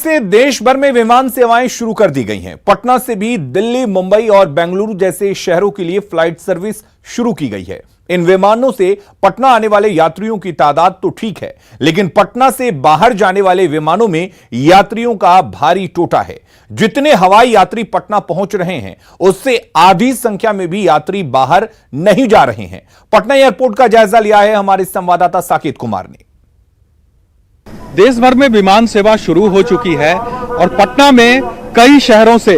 से देश भर में विमान सेवाएं शुरू कर दी गई हैं। पटना से भी दिल्ली, मुंबई और बेंगलुरु जैसे शहरों के लिए फ्लाइट सर्विस शुरू की गई है। इन विमानों से पटना आने वाले यात्रियों की तादाद तो ठीक है, लेकिन पटना से बाहर जाने वाले विमानों में यात्रियों का भारी टोटा है। जितने हवाई यात्री पटना पहुंच रहे हैं, उससे आधी संख्या में भी यात्री बाहर नहीं जा रहे हैं। पटना एयरपोर्ट का जायजा लिया है हमारे संवाददाता साकेत कुमार ने। देश भर में विमान सेवा शुरू हो चुकी है और पटना में कई शहरों से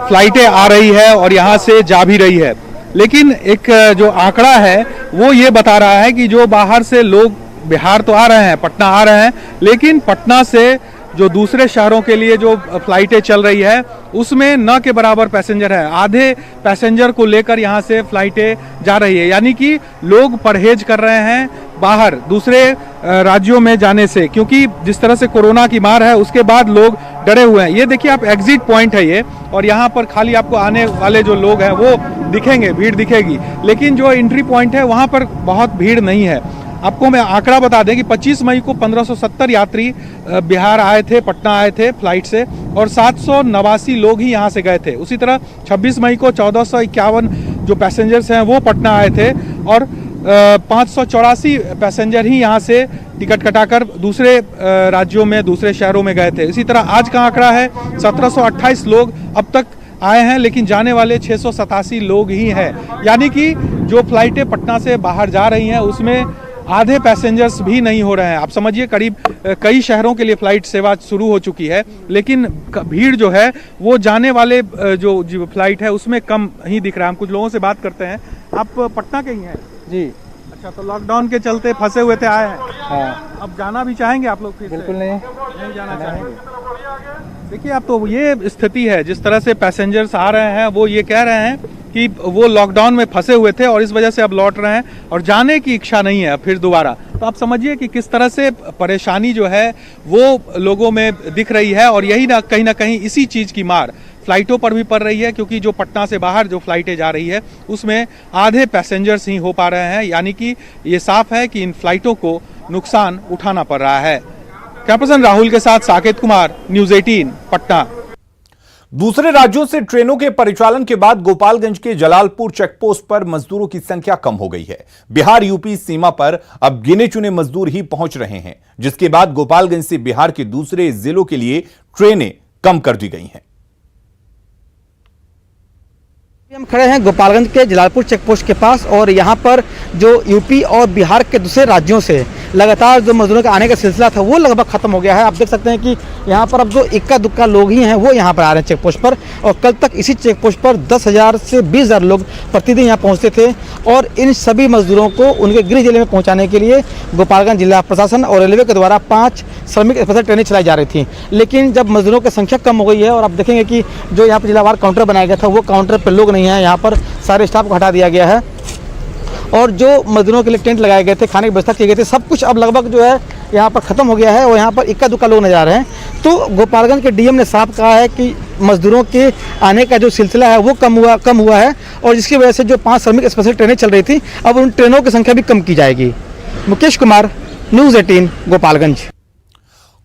फ्लाइटें आ रही है और यहां से जा भी रही है। लेकिन एक जो आंकड़ा है वो ये बता रहा है कि जो बाहर से लोग बिहार तो आ रहे हैं, पटना आ रहे हैं, लेकिन पटना से जो दूसरे शहरों के लिए जो फ्लाइटें चल रही है उसमें न के बराबर पैसेंजर है। आधे पैसेंजर को लेकर यहां से फ्लाइटें जा रही है, यानी कि लोग परहेज कर रहे हैं बाहर दूसरे राज्यों में जाने से, क्योंकि जिस तरह से कोरोना की मार है उसके बाद लोग डरे हुए हैं। ये देखिए आप, एग्जिट पॉइंट है ये, और यहाँ पर खाली आपको आने वाले जो लोग हैं वो दिखेंगे, भीड़ दिखेगी, लेकिन जो एंट्री पॉइंट है वहाँ पर बहुत भीड़ नहीं है। आपको मैं आंकड़ा बता दें कि 25 मई को 1570 यात्री बिहार आए थे, पटना आए थे फ्लाइट से, और 789 लोग ही यहाँ से गए थे। उसी तरह 26 मई को 1451 जो पैसेंजर्स हैं वो पटना आए थे और 584 पैसेंजर ही यहाँ से टिकट कटाकर दूसरे राज्यों में, दूसरे शहरों में गए थे। इसी तरह आज का आंकड़ा है 1728 लोग अब तक आए हैं, लेकिन जाने वाले 687 लोग ही हैं। यानी कि जो फ्लाइटें पटना से बाहर जा रही हैं उसमें आधे पैसेंजर्स भी नहीं हो रहे हैं। आप समझिए करीब कई शहरों के लिए फ्लाइट सेवा शुरू हो चुकी है, लेकिन भीड़ जो है वो जाने वाले जो फ्लाइट है उसमें कम ही दिख रहा है। हम कुछ लोगों से बात करते हैं। आप पटना के ही हैं? जी। अच्छा, तो लॉकडाउन के चलते फंसे हुए थे, आए हैं? हाँ। अब जाना भी चाहेंगे आप लोग? बिल्कुल नहीं जाना चाहेंगे। देखिए, अब तो ये स्थिति है, जिस तरह से पैसेंजर्स आ रहे हैं वो ये कह रहे हैं कि वो लॉकडाउन में फंसे हुए थे और इस वजह से अब लौट रहे हैं और जाने की इच्छा नहीं है फिर दोबारा। तो आप समझिए कि किस तरह से परेशानी जो है वो लोगों में दिख रही है, और यही ना कहीं इसी चीज की मार फ्लाइटों पर भी पड़ रही है, क्योंकि जो पटना से बाहर जो फ्लाइटें जा रही है उसमें आधे पैसेंजर्स ही हो पा रहे हैं। यानी कि ये साफ है कि इन फ्लाइटों को नुकसान उठाना पड़ रहा है। कैमरामैन राहुल के साथ साकेत कुमार, न्यूज़ 18 पटना। दूसरे राज्यों से ट्रेनों के परिचालन के बाद गोपालगंज के जलालपुर चेकपोस्ट पर मजदूरों की संख्या कम हो गई है। बिहार यूपी सीमा पर अब गिने चुने मजदूर ही पहुंच रहे हैं, जिसके बाद गोपालगंज से बिहार के दूसरे जिलों के लिए ट्रेनें कम कर दी गई हैं। हम खड़े हैं गोपालगंज के जलालपुर चेकपोस्ट के पास, और यहाँ पर जो यूपी और बिहार के दूसरे राज्यों से लगातार जो मजदूरों के आने का सिलसिला था वो लगभग खत्म हो गया है। आप देख सकते हैं कि यहाँ पर अब जो इक्का दुक्का लोग ही हैं वो यहाँ पर आ रहे हैं चेकपोस्ट पर, और कल तक इसी चेकपोस्ट पर 10,000 से 20,000 लोग प्रतिदिन यहाँ पहुँचते थे। और इन सभी मजदूरों को उनके गृह जिले में पहुँचाने के लिए गोपालगंज जिला प्रशासन और रेलवे के द्वारा 5 श्रमिक स्पेशल ट्रेनें चलाई जा रही थी। लेकिन जब मजदूरों की संख्या कम हो गई है, और आप देखेंगे कि जो यहाँ पर जिलावार काउंटर बनाया गया था वो काउंटर पर लोग नहीं है, यहाँ पर सारे स्टाफ को हटा दिया गया है, और जो मजदूरों के लिए टेंट लगाए गए थे, खाने की व्यवस्था की गई थी, सब कुछ अब लगभग जो है यहाँ पर खत्म हो गया है, और यहाँ पर इक्का दुक्का लोग नजर आ रहे हैं। तो गोपालगंज के डीएम ने साफ कहा है कि मजदूरों के आने का जो सिलसिला है वो कम हुआ है, और जिसकी वजह से जो 5 श्रमिक स्पेशल ट्रेनें चल रही थी अब उन ट्रेनों की संख्या भी कम की जाएगी। मुकेश कुमार, न्यूज़ 18 गोपालगंज।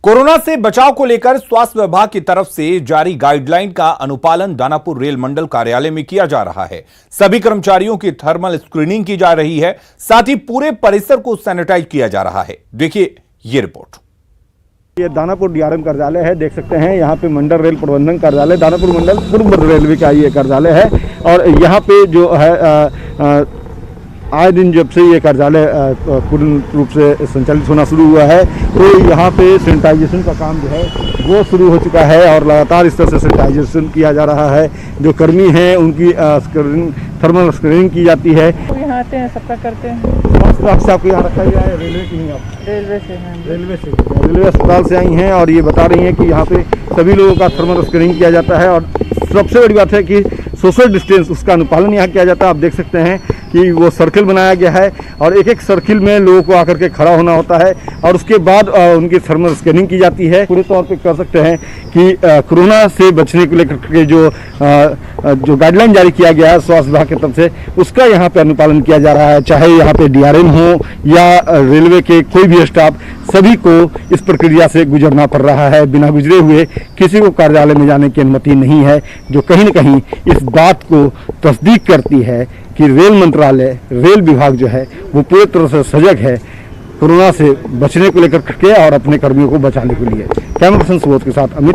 कोरोना से बचाव को लेकर स्वास्थ्य विभाग की तरफ से जारी गाइडलाइन का अनुपालन दानापुर रेल मंडल कार्यालय में किया जा रहा है। सभी कर्मचारियों की थर्मल स्क्रीनिंग की जा रही है, साथ ही पूरे परिसर को सैनिटाइज किया जा रहा है। देखिए ये रिपोर्ट। ये दानापुर डीआरएम कार्यालय है, देख सकते हैं यहाँ पे मंडल रेल प्रबंधन कार्यालय दानापुर मंडल पूर्व रेलवे का ये कार्यालय है, और यहाँ पे जो है आए दिन जब से ये कार्यालय पूर्ण रूप से संचालित होना शुरू हुआ है, तो यहाँ पे सैनिटाइजेशन का काम जो है वो शुरू हो चुका है, और लगातार इस तरह से सैनिटाइजेशन किया जा रहा है। जो कर्मी हैं उनकी थर्मल स्क्रीनिंग की जाती है। यहाँ आते हैं, सबका करते हैं। से आपको यहाँ रखा गया है, रेलवे की ही आप? रेलवे से हैं। रेलवे अस्पताल से आई हैं, और ये बता रही हैं कि यहाँ पे सभी लोगों का थर्मल स्क्रीनिंग किया जाता है, और सबसे बड़ी बात है कि सोशल डिस्टेंस उसका अनुपालन यहाँ किया जाता है। आप देख सकते हैं कि वो सर्किल बनाया गया है, और एक एक सर्किल में लोगों को आकर के खड़ा होना होता है, और उसके बाद उनकी थर्मल स्कैनिंग की जाती है। पूरे तौर पे कर सकते हैं कि कोरोना से बचने को लेकर के जो गाइडलाइन जारी किया गया है स्वास्थ्य विभाग की तरफ से, उसका यहाँ पे अनुपालन किया जा रहा है। चाहे यहाँ पे डीआरएम हो या रेलवे के कोई भी स्टाफ, सभी को इस प्रक्रिया से गुजरना पड़ रहा है। बिना गुजरे हुए किसी को कार्यालय में जाने की अनुमति नहीं है, जो कहीं न कहीं इस बात को तस्दीक करती है कि रेल मंत्रालय, रेल विभाग जो है वो पूरी तरह से सजग है कोरोना से बचने को लेकर के और अपने कर्मियों को बचाने के लिए। कैमरा पर्सन सुबोध के साथ अमित।